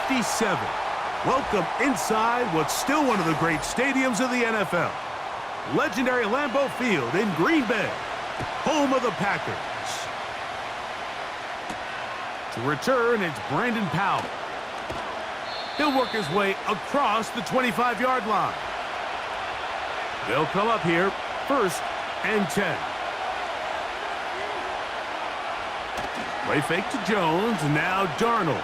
57. Welcome inside what's still one of the great stadiums of the NFL. Legendary Lambeau Field in Green Bay, home of the Packers. To return, it's Brandon Powell. He'll work his way across the 25-yard line. They'll come up here, 1st and 10. Play fake to Jones, now Darnold.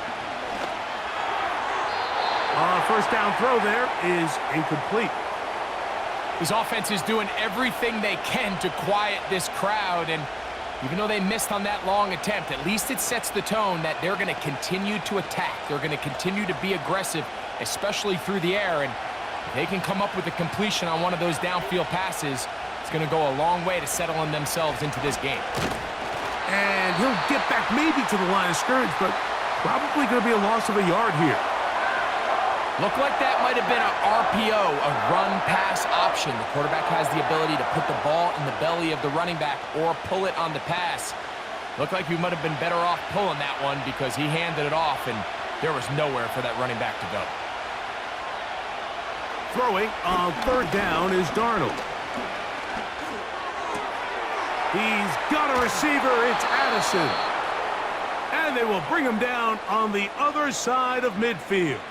First down throw there is incomplete. This offense is doing everything they can to quiet this crowd, and even though they missed on that long attempt, at least it sets the tone that they're going to continue to attack. They're going to continue to be aggressive, especially through the air, and if they can come up with a completion on one of those downfield passes, it's going to go a long way to settling themselves into this game. And he'll get back maybe to the line of scrimmage, but probably going to be a loss of a yard here. Looked like that might have been an RPO, a run-pass option. The quarterback has the ability to put the ball in the belly of the running back or pull it on the pass. Looked like we might have been better off pulling that one because he handed it off, and there was nowhere for that running back to go. Throwing on 3rd down is Darnold. He's got a receiver. It's Addison. And they will bring him down on the other side of midfield.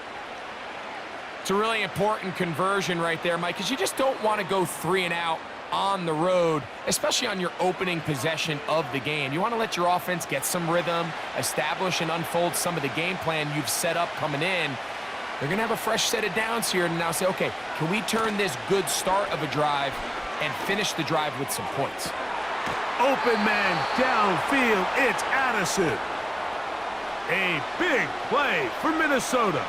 It's a really important conversion right there, Mike, because you just don't want to go 3 and out on the road, especially on your opening possession of the game. You want to let your offense get some rhythm, establish and unfold some of the game plan you've set up coming in. They're going to have a fresh set of downs here and now say, okay, can we turn this good start of a drive and finish the drive with some points? Open man downfield, it's Addison. A big play for Minnesota.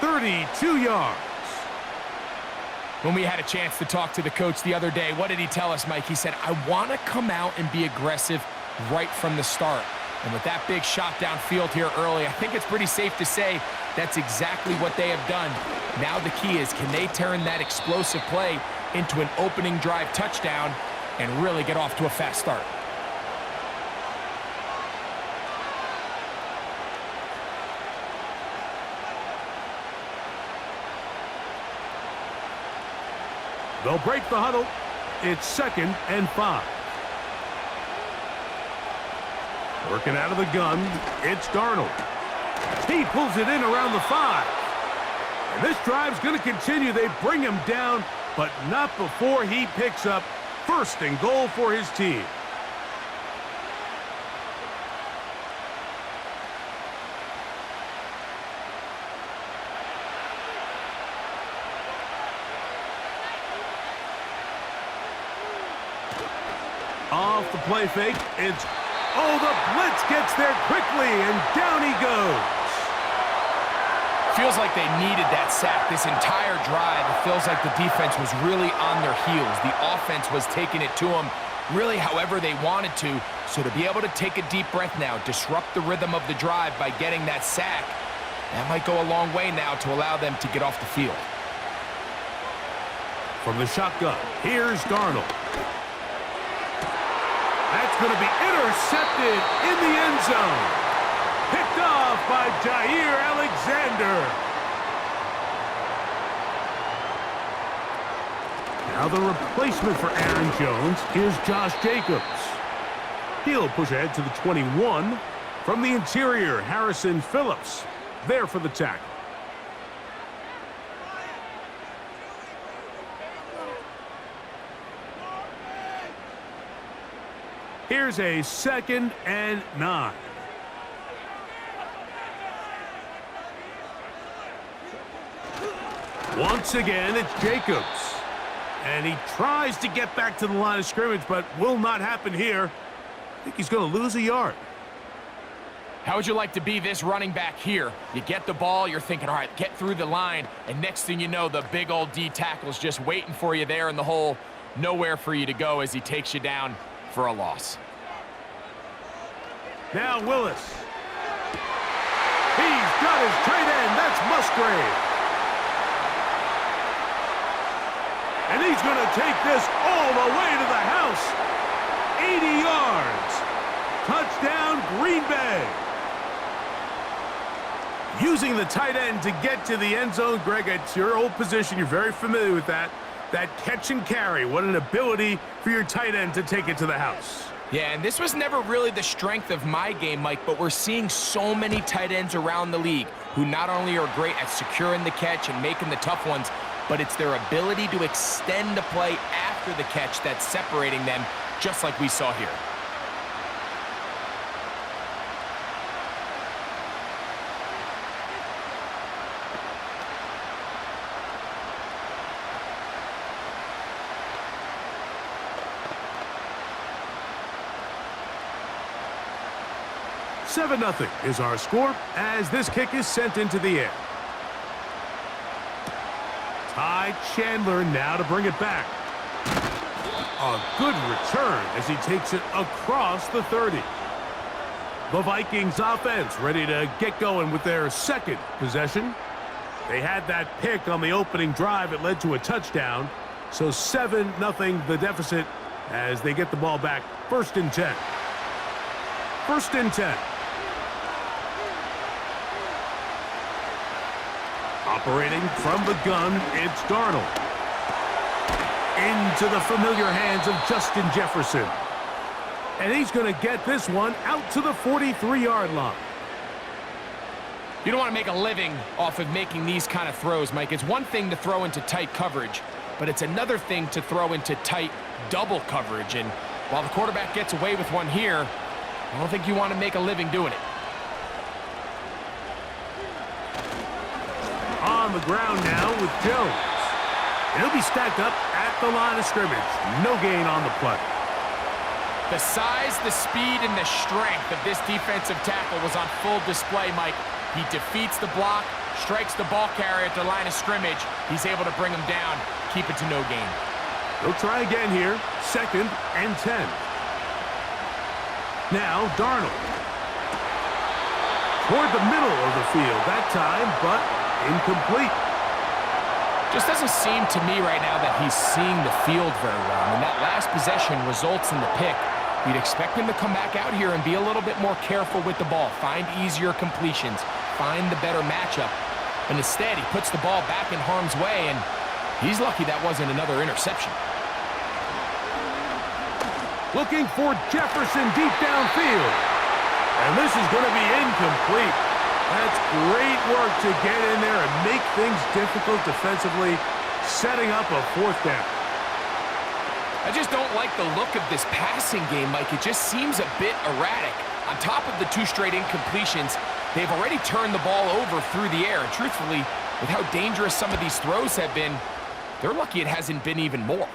32 yards. When we had a chance to talk to the coach the other day, what did he tell us, Mike? He said, I want to come out and be aggressive right from the start. And with that big shot downfield here early, I think it's pretty safe to say that's exactly what they have done. Now the key is, can they turn that explosive play into an opening drive touchdown and really get off to a fast start? They'll break the huddle. It's 2nd and 5. Working out of the gun, it's Darnold. He pulls it in around the 5. And this drive's going to continue. They bring him down, but not before he picks up 1st and goal for his team. Off the play fake, it's, the blitz gets there quickly, and down he goes. Feels like they needed that sack this entire drive. It feels like the defense was really on their heels. The offense was taking it to them really however they wanted to. So to be able to take a deep breath now, disrupt the rhythm of the drive by getting that sack, that might go a long way now to allow them to get off the field. From the shotgun, here's Darnold. That's going to be intercepted in the end zone. Picked off by Jair Alexander. Now the replacement for Aaron Jones is Josh Jacobs. He'll push ahead to the 21. From the interior, Harrison Phillips there for the tackle. Here's a 2nd and 9. Once again, it's Jacobs. And he tries to get back to the line of scrimmage, but will not happen here. I think he's going to lose a yard. How would you like to be this running back here? You get the ball, you're thinking, all right, get through the line, and next thing you know, the big old D tackle's just waiting for you there in the hole. Nowhere for you to go as he takes you down for a loss. Now Willis. He's got his tight end. That's Musgrave. And he's going to take this all the way to the house. 80 yards. Touchdown, Green Bay. Using the tight end to get to the end zone, Greg, it's your old position. You're very familiar with that. That catch and carry, what an ability for your tight end to take it to the house. Yeah, and this was never really the strength of my game, Mike, but we're seeing so many tight ends around the league who not only are great at securing the catch and making the tough ones, but it's their ability to extend the play after the catch that's separating them, just like we saw here. Seven 0 is our score as this kick is sent into the air. Ty Chandler now to bring it back. A good return as he takes it across the 30. The Vikings offense ready to get going with their second possession. They had that pick on the opening drive. It led to a touchdown. So 7-0 the deficit as they get the ball back. 1st and 10. 1st and 10. Operating from the gun, it's Darnold. Into the familiar hands of Justin Jefferson. And he's going to get this one out to the 43-yard line. You don't want to make a living off of making these kind of throws, Mike. It's one thing to throw into tight coverage, but it's another thing to throw into tight double coverage. And while the quarterback gets away with one here, I don't think you want to make a living doing it. On the ground now with Jones. He'll be stacked up at the line of scrimmage. No gain on the play. The size, the speed, and the strength of this defensive tackle was on full display, Mike. He defeats the block, strikes the ball carrier at the line of scrimmage. He's able to bring him down, keep it to no gain. They'll try again here. 2nd and 10. Now Darnold. Toward the middle of the field that time, but incomplete. Just doesn't seem to me right now that he's seeing the field very well. I mean, that last possession results in the pick. You'd expect him to come back out here and be a little bit more careful with the ball, find easier completions, find the better matchup. But instead, he puts the ball back in harm's way, and he's lucky that wasn't another interception. Looking for Jefferson deep downfield. And this is going to be incomplete. That's great work to get in there and make things difficult defensively, setting up a 4th down. I just don't like the look of this passing game, Mike. It just seems a bit erratic. On top of the 2 straight incompletions, they've already turned the ball over through the air. And truthfully, with how dangerous some of these throws have been, they're lucky it hasn't been even more.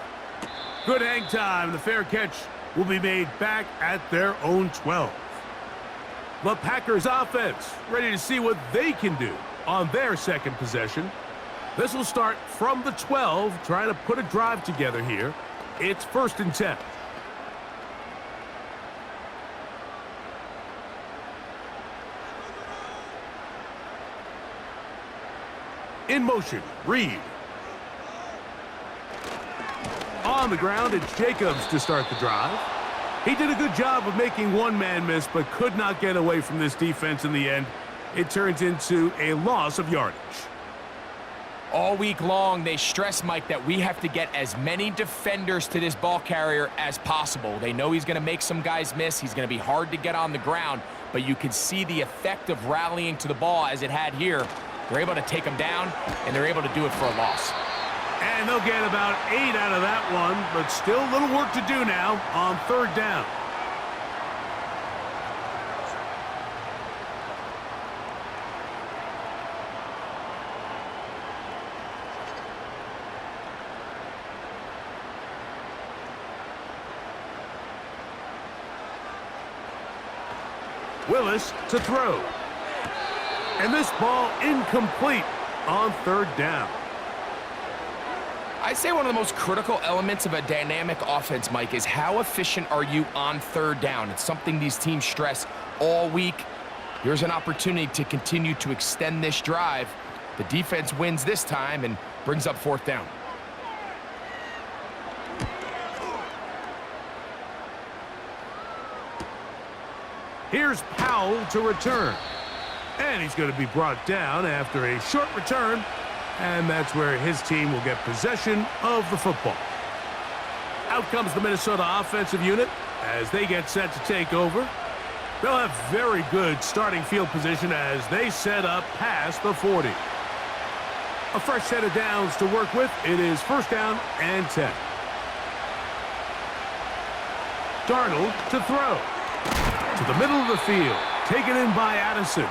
Good hang time. The fair catch will be made back at their own 12. The Packers offense ready to see what they can do on their second possession. This will start from the 12, trying to put a drive together here. It's 1st and 10. In motion, Reed. On the ground, it's Jacobs to start the drive. He did a good job of making one man miss, but could not get away from this defense in the end. It turns into a loss of yardage. All week long, they stress, Mike, that we have to get as many defenders to this ball carrier as possible. They know he's going to make some guys miss. He's going to be hard to get on the ground, but you can see the effect of rallying to the ball as it had here. They're able to take him down, and they're able to do it for a loss. And they'll get about 8 out of that one, but still a little work to do now on 3rd down. Willis to throw. And this ball incomplete on 3rd down. I'd say one of the most critical elements of a dynamic offense, Mike, is how efficient are you on 3rd down. It's something these teams stress all week. Here's an opportunity to continue to extend this drive. The defense wins this time and brings up 4th down. Here's Powell to return. And he's going to be brought down after a short return, and that's where his team will get possession of the football. Out comes the Minnesota offensive unit as they get set to take over. They'll have very good starting field position as they set up past the 40. A fresh set of downs to work with. It is first down and 10. Darnold to throw. To the middle of the field. Taken in by Addison.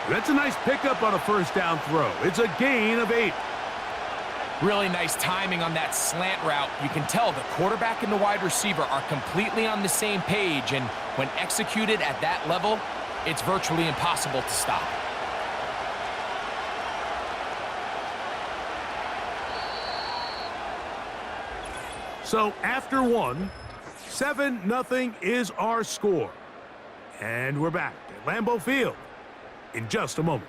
That's a nice pickup on a first down throw. It's a gain of 8. Really nice timing on that slant route. You can tell the quarterback and the wide receiver are completely on the same page, and when executed at that level, it's virtually impossible to stop. So after one, 7-0 is our score. And we're back at Lambeau Field in just a moment.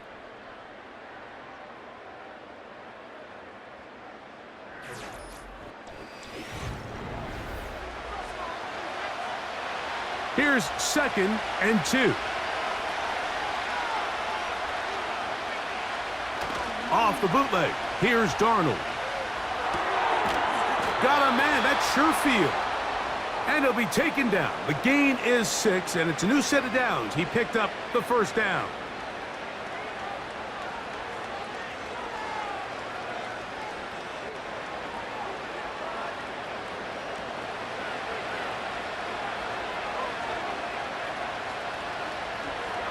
Here's 2nd and 2. Off the bootleg. Here's Darnold. Got a man. That's Sherfield. And he'll be taken down. The gain is 6, and it's a new set of downs. He picked up the first down.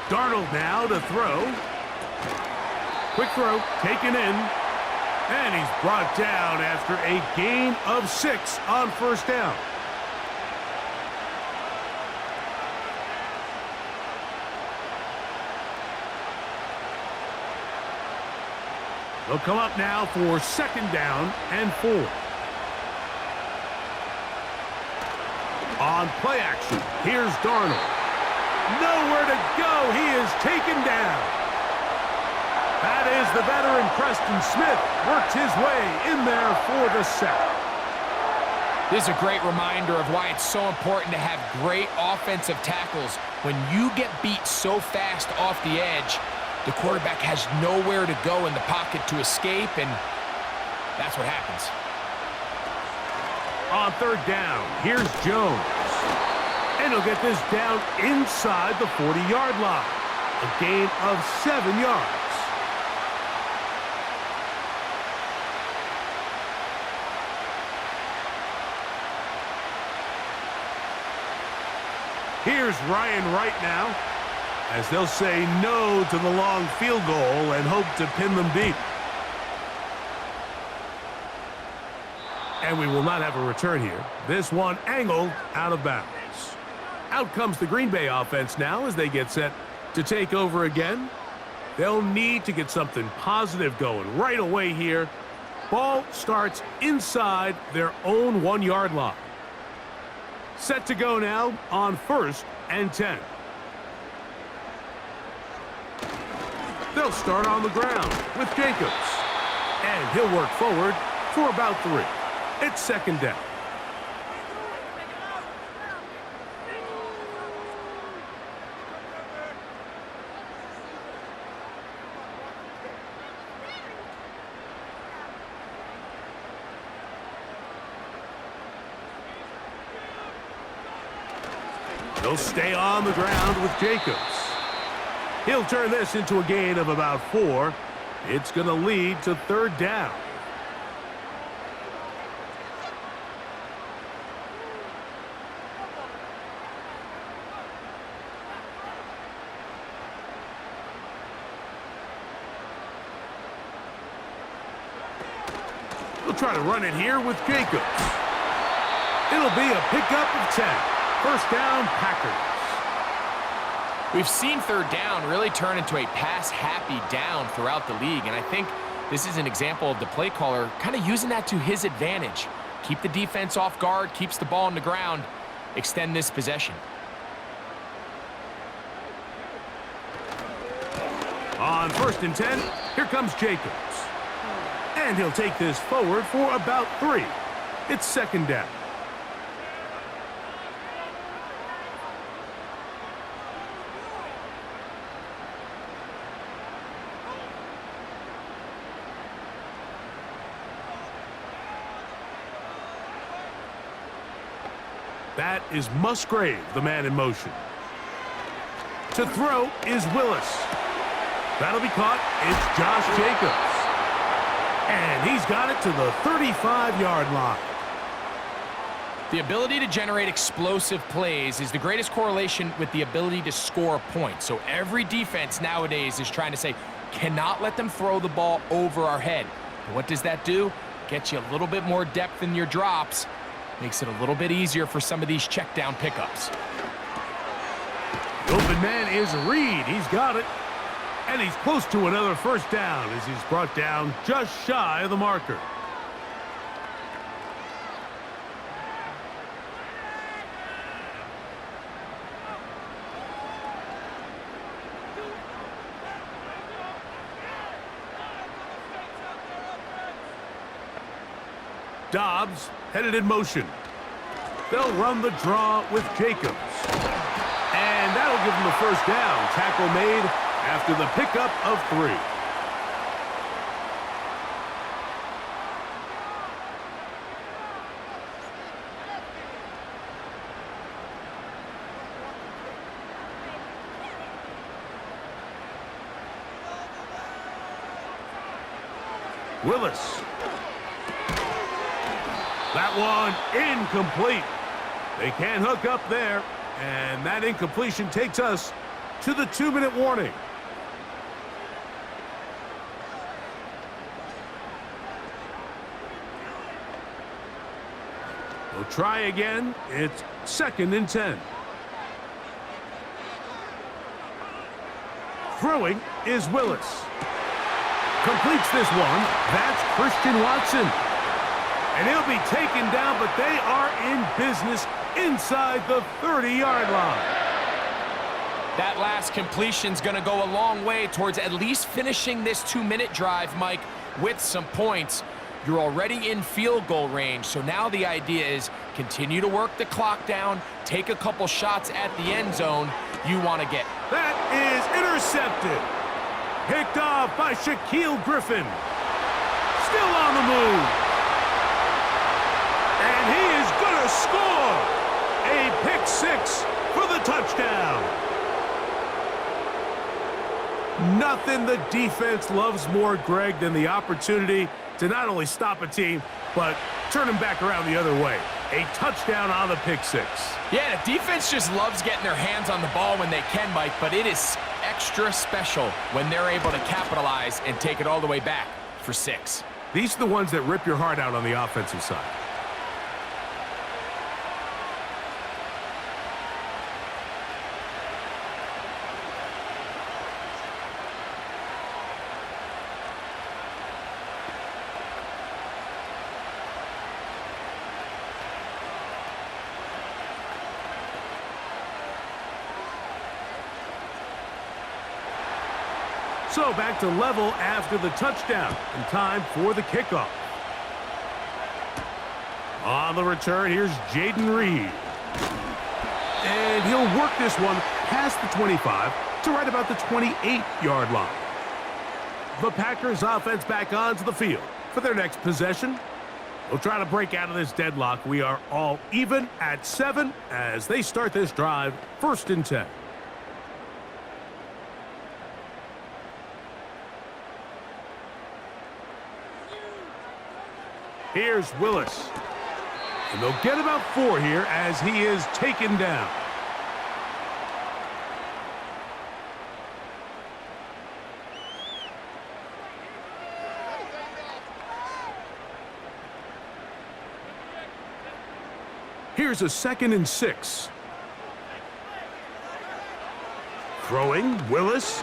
Darnold now to throw. Quick throw, taken in. And he's brought down after a gain of 6 on first down. They'll come up now for 2nd down and 4. On play action, here's Darnold. Nowhere to go. He is taken down. That is the veteran Preston Smith. Worked his way in there for the sack. This is a great reminder of why it's so important to have great offensive tackles. When you get beat so fast off the edge, the quarterback has nowhere to go in the pocket to escape, and that's what happens. On 3rd down, here's Jones. And he'll get this down inside the 40-yard line. A gain of 7 yards. Here's Ryan Wright now, as they'll say no to the long field goal and hope to pin them deep. And we will not have a return here. This one angled out of bounds. Out comes the Green Bay offense now as they get set to take over again. They'll need to get something positive going right away here. Ball starts inside their own 1-yard line. Set to go now on 1st and 10. They'll start on the ground with Jacobs. And he'll work forward for about 3. It's 2nd down. They'll stay on the ground with Jacobs. He'll turn this into a gain of about 4. It's going to lead to 3rd down. We'll try to run it here with Jacobs. It'll be a pickup of 10. First down, Packers. We've seen 3rd down really turn into a pass-happy down throughout the league, and I think this is an example of the play caller kind of using that to his advantage. Keep the defense off guard, keeps the ball on the ground, extend this possession. On 1st and 10, here comes Jacobs. And he'll take this forward for about 3. It's 2nd down. That is Musgrave, the man in motion. To throw is Willis. That'll be caught. It's Josh Jacobs. And he's got it to the 35-yard line. The ability to generate explosive plays is the greatest correlation with the ability to score points. So every defense nowadays is trying to say, cannot let them throw the ball over our head. But what does that do? Gets you a little bit more depth in your drops. Makes it a little bit easier for some of these check down pickups. The open man is Reed. He's got it. And he's close to another first down as he's brought down just shy of the marker. Dobbs headed in motion. They'll run the draw with Jacobs. And that'll give them the first down. Tackle made after the pickup of 3. Willis. That one incomplete. They can't hook up there, and that incompletion takes us to the 2-minute warning. We'll try again. It's 2nd and 10. Throwing is Willis. Completes this one. That's Christian Watson. And he'll be taken down, but they are in business inside the 30-yard line. That last completion's going to go a long way towards at least finishing this 2-minute drive, Mike, with some points. You're already in field goal range, so now the idea is continue to work the clock down, take a couple shots at the end zone. You want to get. That is intercepted. Picked off by Shaquille Griffin. Still on the move. And he is going to score a pick 6 for the touchdown. Nothing the defense loves more, Greg, than the opportunity to not only stop a team, but turn them back around the other way. A touchdown on the pick 6. Yeah, the defense just loves getting their hands on the ball when they can, Mike, but it is extra special when they're able to capitalize and take it all the way back for 6. These are the ones that rip your heart out on the offensive side. So back to level after the touchdown, and time for the kickoff. On the return, here's Jaden Reed. And he'll work this one past the 25 to right about the 28-yard line. The Packers offense back onto the field for their next possession. We'll try to break out of this deadlock. We are all even at 7 as they start this drive, 1st and 10. Here's Willis. And they'll get about 4 here as he is taken down. Here's a 2nd and 6. Throwing, Willis.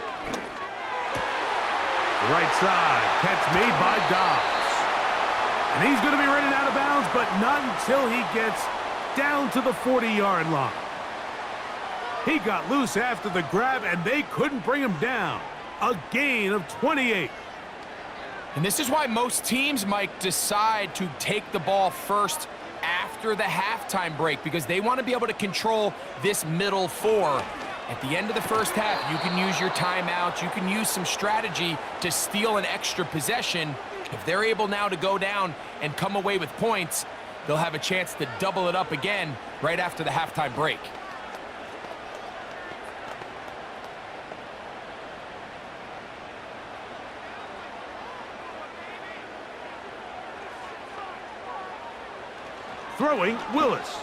Right side, catch made by Dobbs. And he's going to be running out of bounds, but not until he gets down to the 40-yard line. He got loose after the grab, and they couldn't bring him down. A gain of 28. And this is why most teams, Mike, decide to take the ball first after the halftime break, because they want to be able to control this middle 4. At the end of the first half, you can use your timeout. You can use some strategy to steal an extra possession. If they're able now to go down and come away with points, they'll have a chance to double it up again right after the halftime break. Throwing, Willis.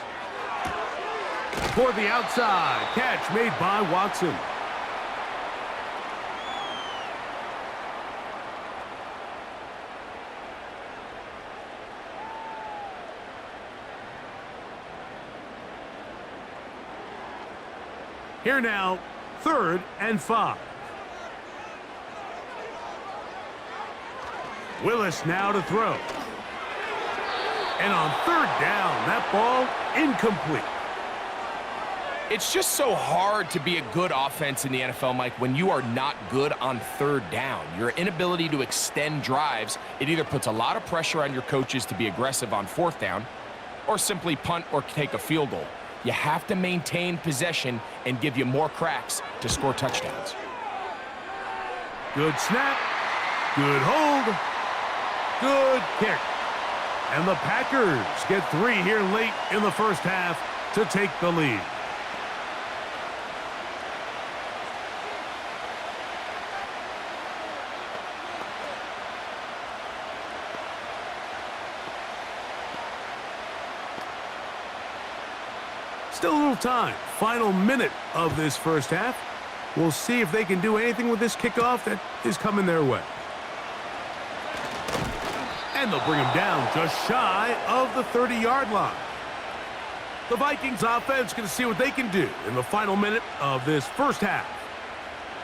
For the outside, catch made by Watson. Here now, 3rd and 5. Willis now to throw. And on 3rd down, that ball incomplete. It's just so hard to be a good offense in the NFL, Mike, when you are not good on 3rd down. Your inability to extend drives, it either puts a lot of pressure on your coaches to be aggressive on 4th down or simply punt or take a field goal. You have to maintain possession and give you more cracks to score touchdowns. Good snap. Good hold. Good kick. And the Packers get 3 here late in the first half to take the lead. Still a little time. Final minute of this first half. We'll see if they can do anything with this kickoff that is coming their way. And they'll bring him down just shy of the 30-yard line. The Vikings offense going to see what they can do in the final minute of this first half.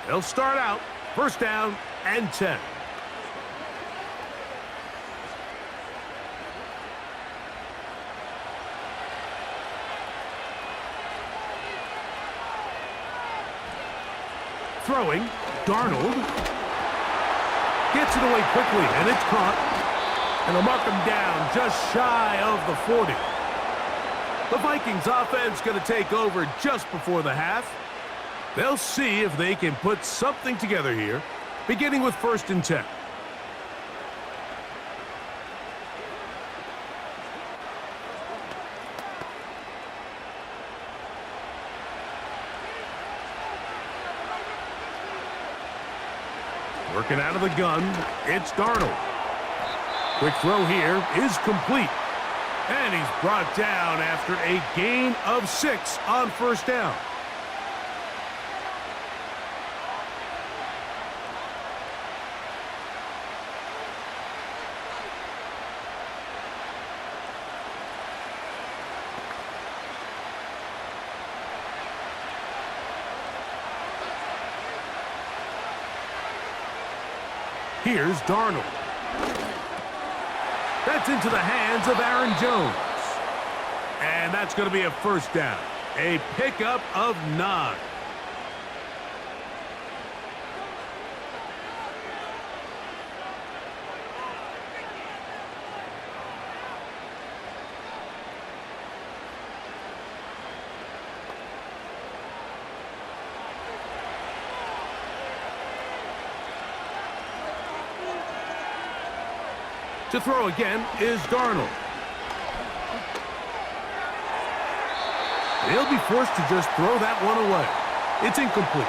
They'll start out 1st down and 10. Throwing, Darnold. Gets it away quickly, and it's caught. And they'll mark him down just shy of the 40. The Vikings offense going to take over just before the half. They'll see if they can put something together here, beginning with 1st and 10. Working out of the gun, it's Darnold. Quick throw here is complete. And he's brought down after a gain of 6 on 1st down. Here's Darnold. That's into the hands of Aaron Jones. And that's going to be a 1st down. A pickup of 9. To throw again is Darnold. He'll be forced to just throw that one away. It's incomplete.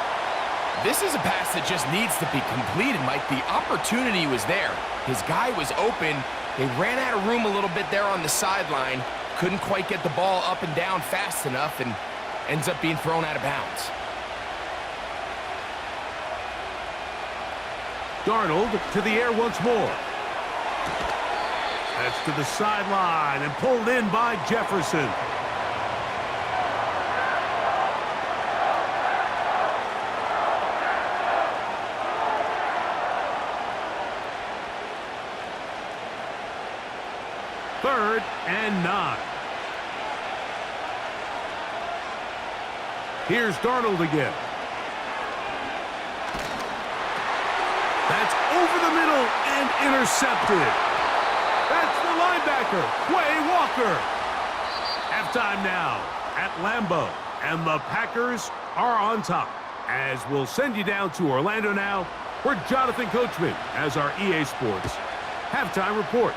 This is a pass that just needs to be completed, Mike. The opportunity was there. His guy was open. They ran out of room a little bit there on the sideline. Couldn't quite get the ball up and down fast enough and ends up being thrown out of bounds. Darnold to the air once more. That's to the sideline and pulled in by Jefferson. Third and 9. Here's Darnold again. That's over the middle and intercepted. That's the linebacker, Quay Walker. Halftime now at Lambeau, and the Packers are on top. As we'll send you down to Orlando now, where Jonathan Coachman has our EA Sports halftime report.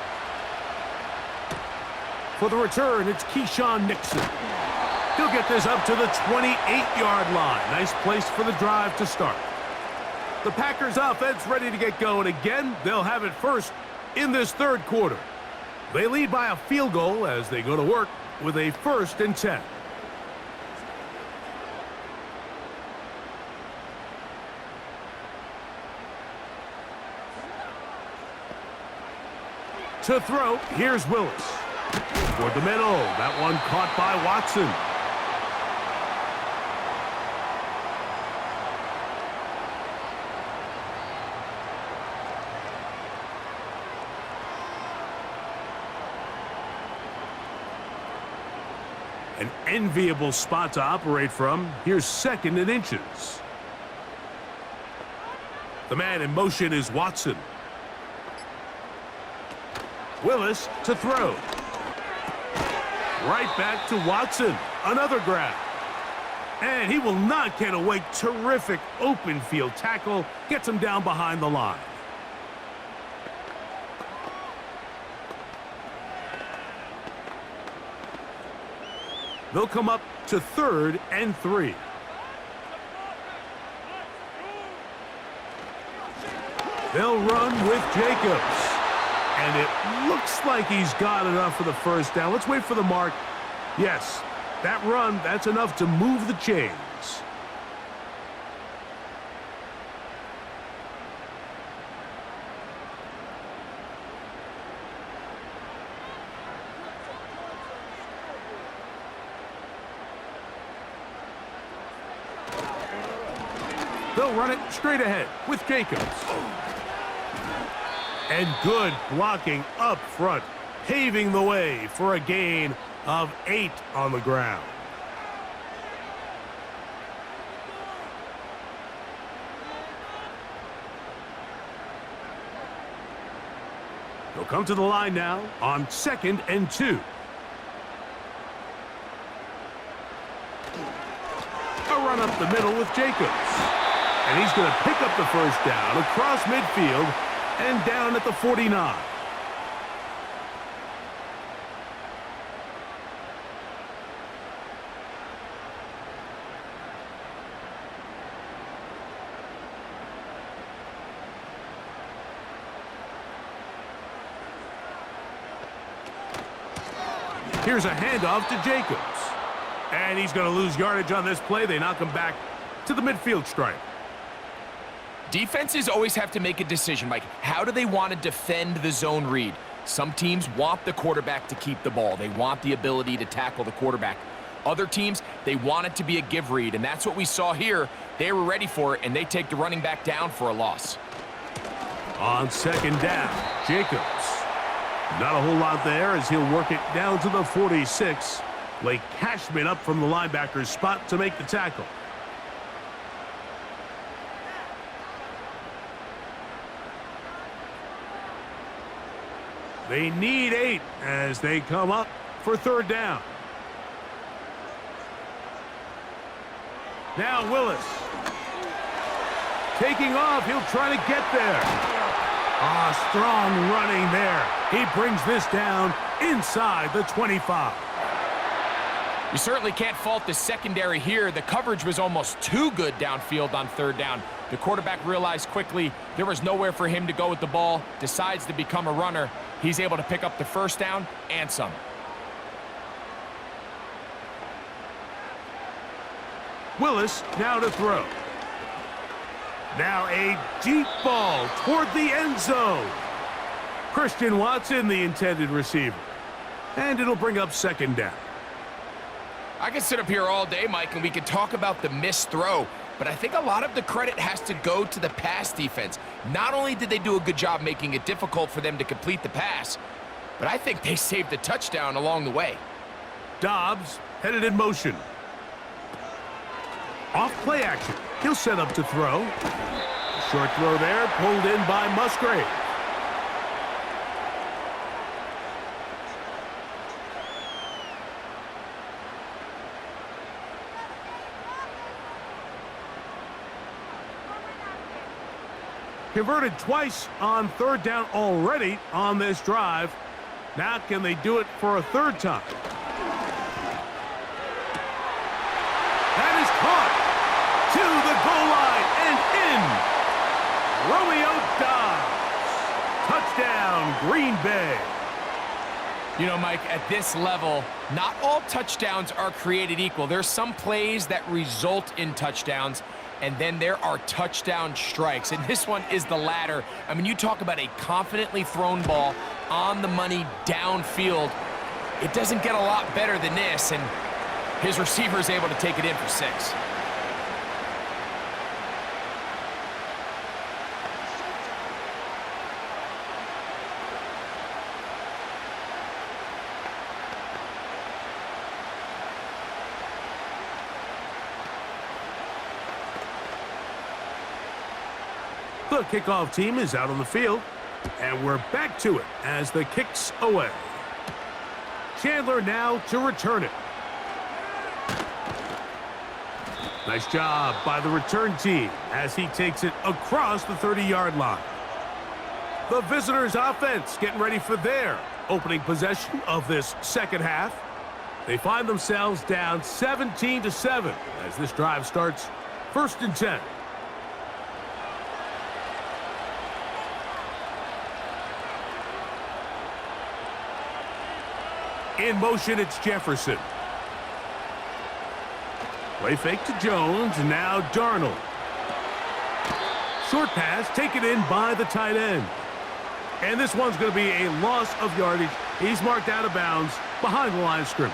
For the return, it's Keyshawn Nixon. He'll get this up to the 28-yard line. Nice place for the drive to start. The Packers offense ready to get going again. They'll have it first in this third quarter. They lead by a field goal as they go to work with a 1st and 10. To throw, here's Willis. Toward the middle, that one caught by Watson. An enviable spot to operate from. Here's 2nd and inches. The man in motion is Watson. Willis to throw. Right back to Watson. Another grab. And he will not get away. Terrific open field tackle. Gets him down behind the line. They'll come up to 3rd and 3. They'll run with Jacobs. And it looks like he's got enough for the 1st down. Let's wait for the mark. Yes, that run, that's enough to move the chains. They'll run it straight ahead with Jacobs. And good blocking up front, paving the way for a gain of 8 on the ground. They'll come to the line now on 2nd and 2. A run up the middle with Jacobs. And he's going to pick up the 1st down across midfield and down at the 49. Here's a handoff to Jacobs. And he's going to lose yardage on this play. They knock him back to the midfield stripe. Defenses always have to make a decision, Mike. How do they want to defend the zone read? Some teams want the quarterback to keep the ball. They want the ability to tackle the quarterback. Other teams, they want it to be a give read, and that's what we saw here. They were ready for it, and they take the running back down for a loss. On 2nd down, Jacobs. Not a whole lot there as he'll work it down to the 46. Blake Cashman up from the linebacker's spot to make the tackle. They need 8 as they come up for 3rd down. Now Willis. Taking off, he'll try to get there. Strong running there. He brings this down inside the 25. You certainly can't fault the secondary here. The coverage was almost too good downfield on 3rd down. The quarterback realized quickly there was nowhere for him to go with the ball, decides to become a runner. He's able to pick up the 1st down and some. Willis now to throw. Now a deep ball toward the end zone. Christian Watson, the intended receiver. And it'll bring up 2nd down. I could sit up here all day, Mike, and we could talk about the missed throw, but I think a lot of the credit has to go to the pass defense. Not only did they do a good job making it difficult for them to complete the pass, but I think they saved the touchdown along the way. Dobbs headed in motion. Off play action. He'll set up to throw. Short throw there, pulled in by Musgrave. Converted twice on 3rd down already on this drive. Now can they do it for a third time? That is caught to the goal line and in. Romeo Dobbs. Touchdown, Green Bay. You know, Mike, at this level, not all touchdowns are created equal. There's some plays that result in touchdowns, and then there are touchdown strikes, and this one is the latter. I mean, you talk about a confidently thrown ball on the money downfield. It doesn't get a lot better than this, and his receiver is able to take it in for 6. The kickoff team is out on the field, and we're back to it as the kick's away. Chandler now to return it. Nice job by the return team as he takes it across the 30-yard line. The visitors' offense getting ready for their opening possession of this second half. They find themselves down 17-7 as this drive starts 1st and 10. In motion, it's Jefferson. Play fake to Jones, and now Darnold. Short pass taken in by the tight end. And this one's going to be a loss of yardage. He's marked out of bounds behind the line of scrimmage.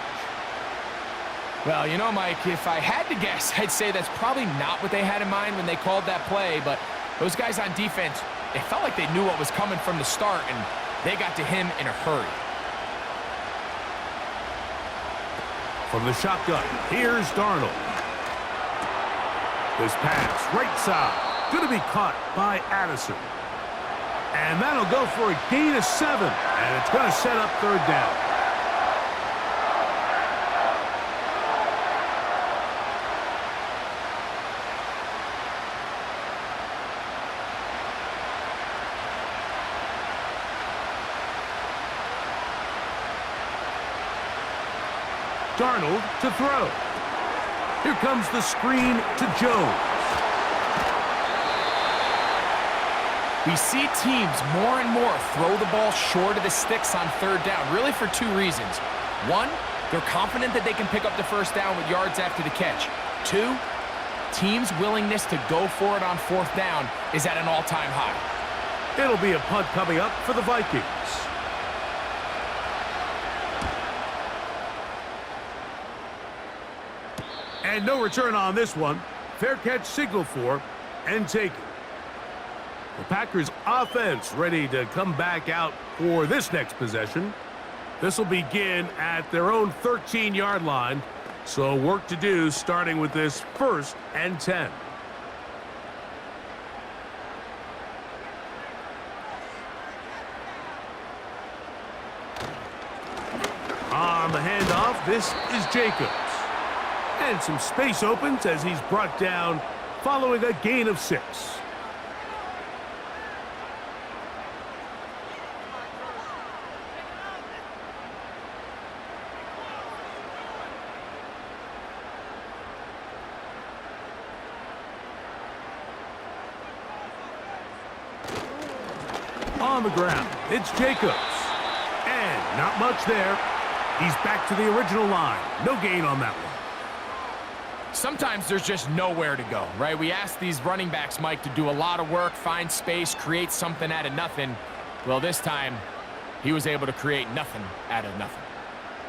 Well, you know, Mike, if I had to guess, I'd say that's probably not what they had in mind when they called that play, but those guys on defense, it felt like they knew what was coming from the start, and they got to him in a hurry. From the shotgun, here's Darnold. This pass, right side, going to be caught by Addison. And that'll go for a gain of 7, and it's going to set up 3rd down. Darnold to throw. Here comes the screen to Jones. We see teams more and more throw the ball short of the sticks on 3rd down, really for 2 reasons. 1, they're confident that they can pick up the 1st down with yards after the catch. 2, teams' willingness to go for it on 4th down is at an all-time high. It'll be a punt coming up for the Vikings. And no return on this one. Fair catch signaled for and taken. The Packers offense ready to come back out for this next possession. This will begin at their own 13-yard line. So work to do starting with this 1st and 10. On the handoff, this is Jacobs. And some space opens as he's brought down following a gain of 6. On the ground, it's Jacobs. And not much there. He's back to the original line. No gain on that one. Sometimes there's just nowhere to go, right? We ask these running backs, Mike, to do a lot of work, find space, create something out of nothing. Well, this time, he was able to create nothing out of nothing.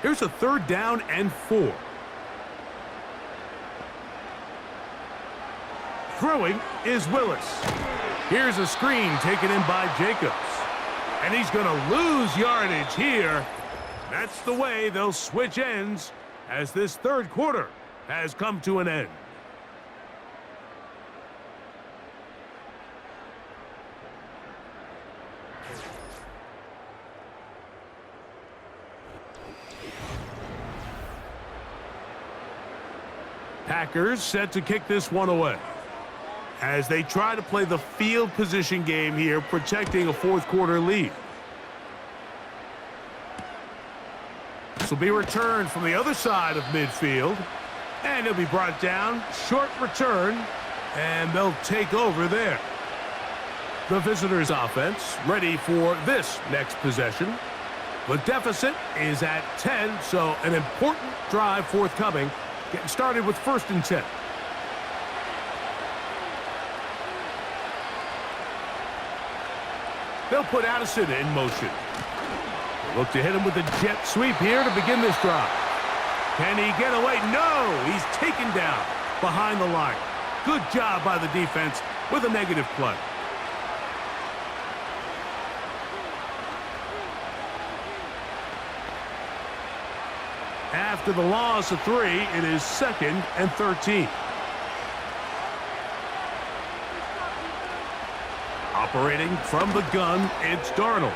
Here's a 3rd down and 4. Throwing is Willis. Here's a screen taken in by Jacobs. And he's going to lose yardage here. That's the way they'll switch ends as this 3rd quarter has come to an end. Packers set to kick this one away as they try to play the field position game here, protecting a 4th quarter lead. This will be returned from the other side of midfield. And he'll be brought down. Short return. And they'll take over there. The visitors' offense ready for this next possession. The deficit is at 10, so an important drive forthcoming. Getting started with 1st and 10. They'll put Addison in motion. They look to hit him with a jet sweep here to begin this drive. Can he get away? No! He's taken down behind the line. Good job by the defense with a negative play. After the loss of 3, it is 2nd and 13. Operating from the gun, it's Darnold.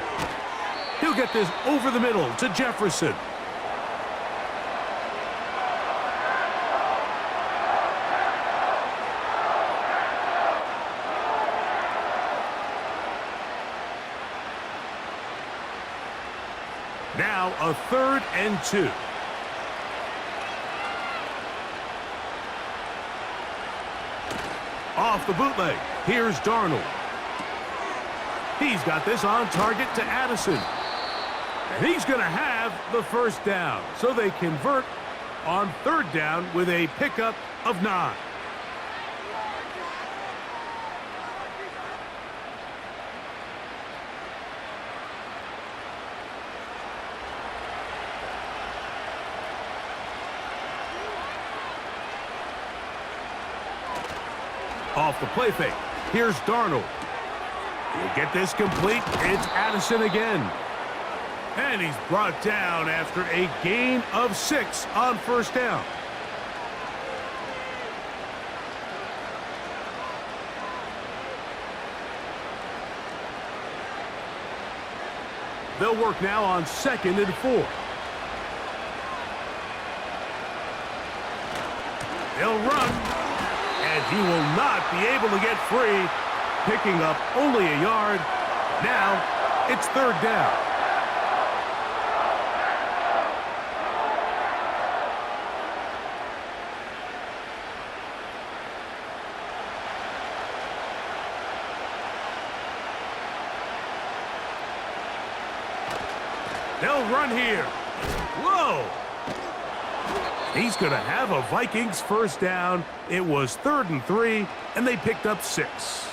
He'll get this over the middle to Jefferson. Now a 3rd and 2. Off the bootleg, here's Darnold. He's got this on target to Addison. And he's going to have the 1st down. So they convert on 3rd down with a pickup of 9. Off the play fake. Here's Darnold. He'll get this complete. It's Addison again. And he's brought down after a gain of 6 on 1st down. They'll work now on 2nd and 4. They'll run. And he will not be able to get free, picking up only a yard. Now it's 3rd down. They'll run here. Whoa! He's going to have a Vikings 1st down. It was 3rd and 3, and they picked up 6.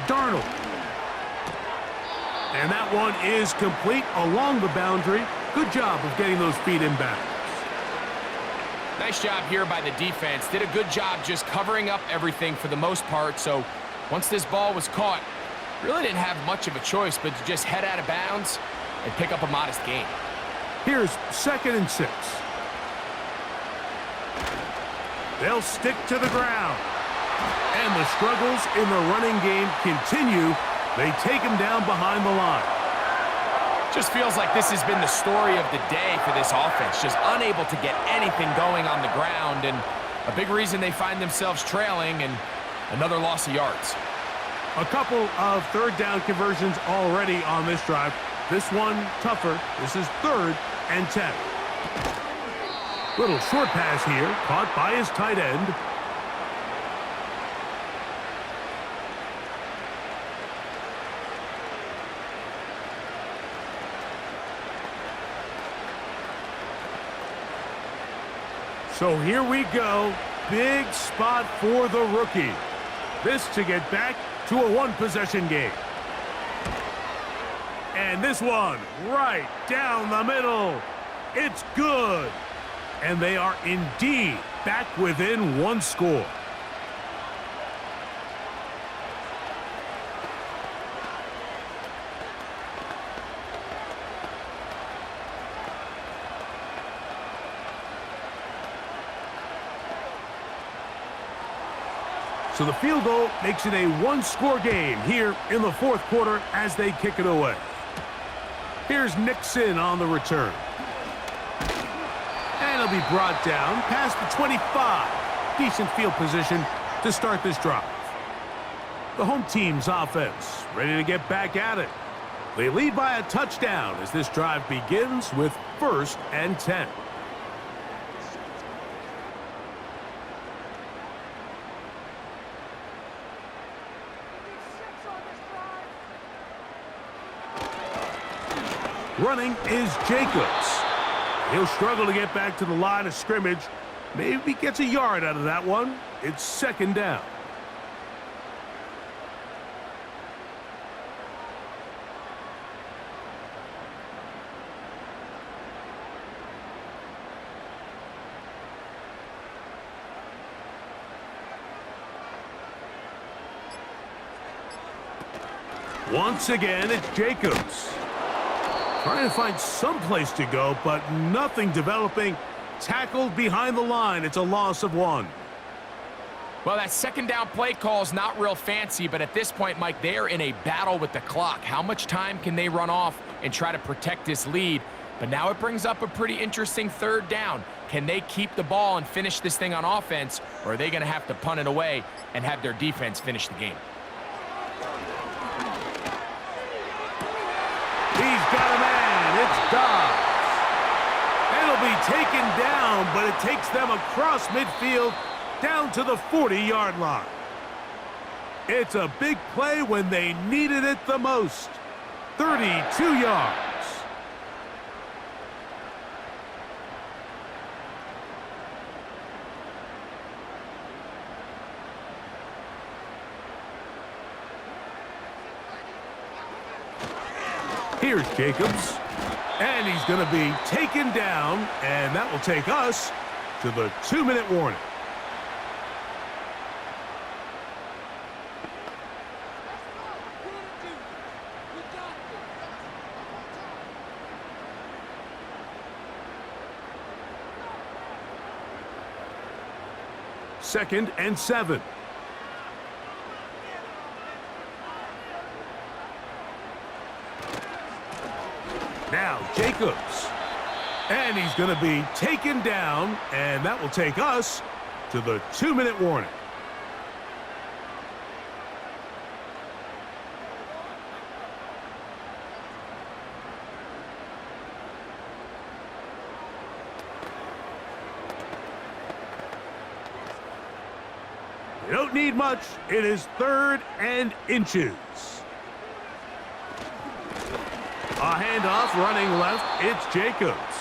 Darnold. And that one is complete along the boundary. Good job of getting those feet inbound. Nice job here by the defense. Did a good job just covering up everything for the most part. So once this ball was caught, really didn't have much of a choice but to just head out of bounds and pick up a modest gain. Here's 2nd and 6. They'll stick to the ground. And the struggles in the running game continue. They take him down behind the line. Just feels like this has been the story of the day for this offense. Just unable to get anything going on the ground, and a big reason they find themselves trailing, and another loss of yards. A couple of 3rd down conversions already on this drive. This one tougher. This is 3rd and 10. Little short pass here, caught by his tight end. So here we go. Big spot for the rookie. This to get back to a 1-possession game. And this one right down the middle. It's good. And they are indeed back within 1 score. So the field goal makes it a 1-score game here in the 4th quarter as they kick it away. Here's Nixon on the return. And he'll be brought down past the 25. Decent field position to start this drive. The home team's offense ready to get back at it. They lead by a touchdown as this drive begins with 1st and 10. Running is Jacobs. He'll struggle to get back to the line of scrimmage. Maybe gets a yard out of that one. It's 2nd down. Once again, it's Jacobs. Trying to find some place to go, but nothing developing. Tackled behind the line. It's a loss of 1. Well, that 2nd down play call is not real fancy, but at this point, Mike, they are in a battle with the clock. How much time can they run off and try to protect this lead? But now it brings up a pretty interesting 3rd down. Can they keep the ball and finish this thing on offense, or are they going to have to punt it away and have their defense finish the game? He's got a man. It's Dobbs. It'll be taken down, but it takes them across midfield down to the 40-yard line. It's a big play when they needed it the most. 32 yards. Here's Jacobs, and he's going to be taken down, and that will take us to the 2-minute warning. Second and 7. Now Jacobs, and he's going to be taken down, and that will take us to the 2-minute warning. You don't need much. It is 3rd and inches. A handoff running left. It's Jacobs.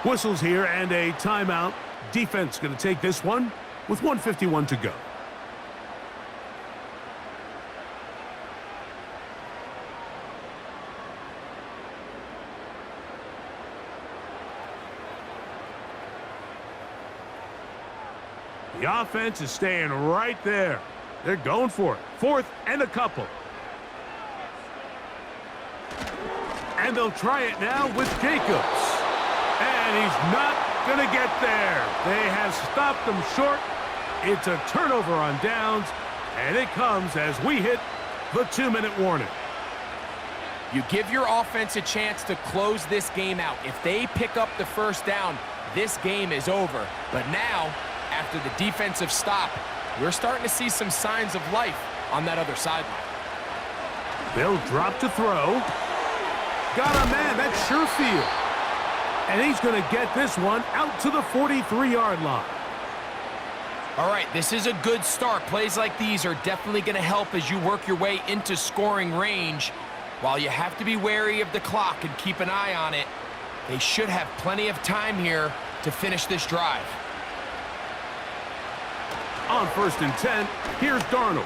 Whistles here and a timeout. Defense going to take this one with 1:51 to go. The offense is staying right there. They're going for it. 4th and a couple. And they'll try it now with Jacobs. And he's not going to get there. They have stopped him short. It's a turnover on downs, and it comes as we hit the 2-minute warning. You give your offense a chance to close this game out. If they pick up the 1st down, this game is over. But now, after the defensive stop, we're starting to see some signs of life on that other sideline. They'll drop to throw. Got a man, that's Sherfield. And he's going to get this one out to the 43-yard line. All right, this is a good start. Plays like these are definitely going to help as you work your way into scoring range. While you have to be wary of the clock and keep an eye on it, they should have plenty of time here to finish this drive. On 1st and 10, here's Darnold.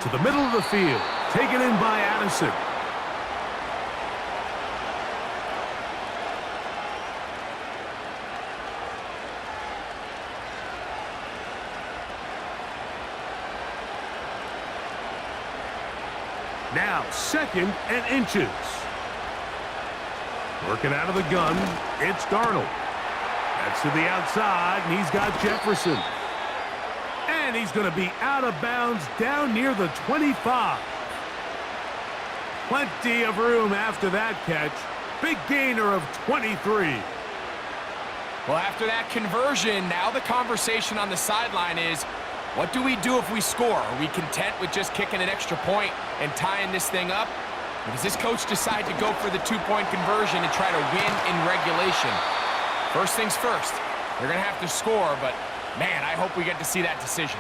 To the middle of the field, taken in by Addison. Now 2nd and inches. Working out of the gun, it's Darnold. That's to the outside, and he's got Jefferson. And he's going to be out of bounds down near the 25. Plenty of room after that catch. Big gainer of 23. Well, after that conversion, now the conversation on the sideline is, what do we do if we score? Are we content with just kicking an extra point and tying this thing up? Or does this coach decide to go for the two-point conversion and try to win in regulation? First things first, they're going to have to score, but man, I hope we get to see that decision.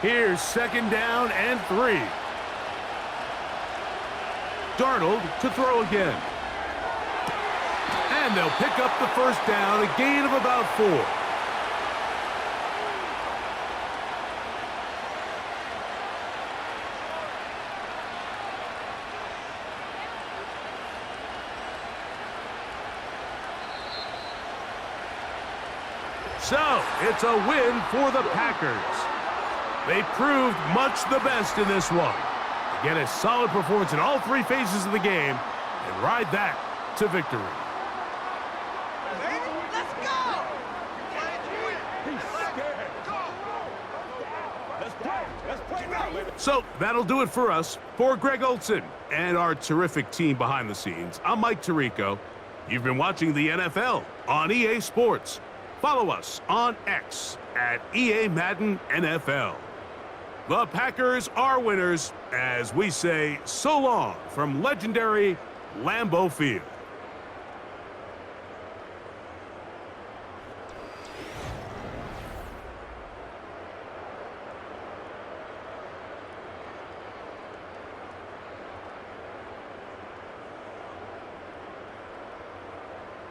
Here's 2nd down and 3. Darnold to throw again. And they'll pick up the 1st down, a gain of about 4. So, it's a win for the Packers. They proved much the best in this one. Get a solid performance in all 3 phases of the game and ride that to victory. Let's go! So that'll do it for us. For Greg Olson and our terrific team behind the scenes, I'm Mike Tirico. You've been watching the NFL on EA Sports. Follow us on X at EA Madden NFL. The Packers are winners as we say so long from legendary Lambeau Field.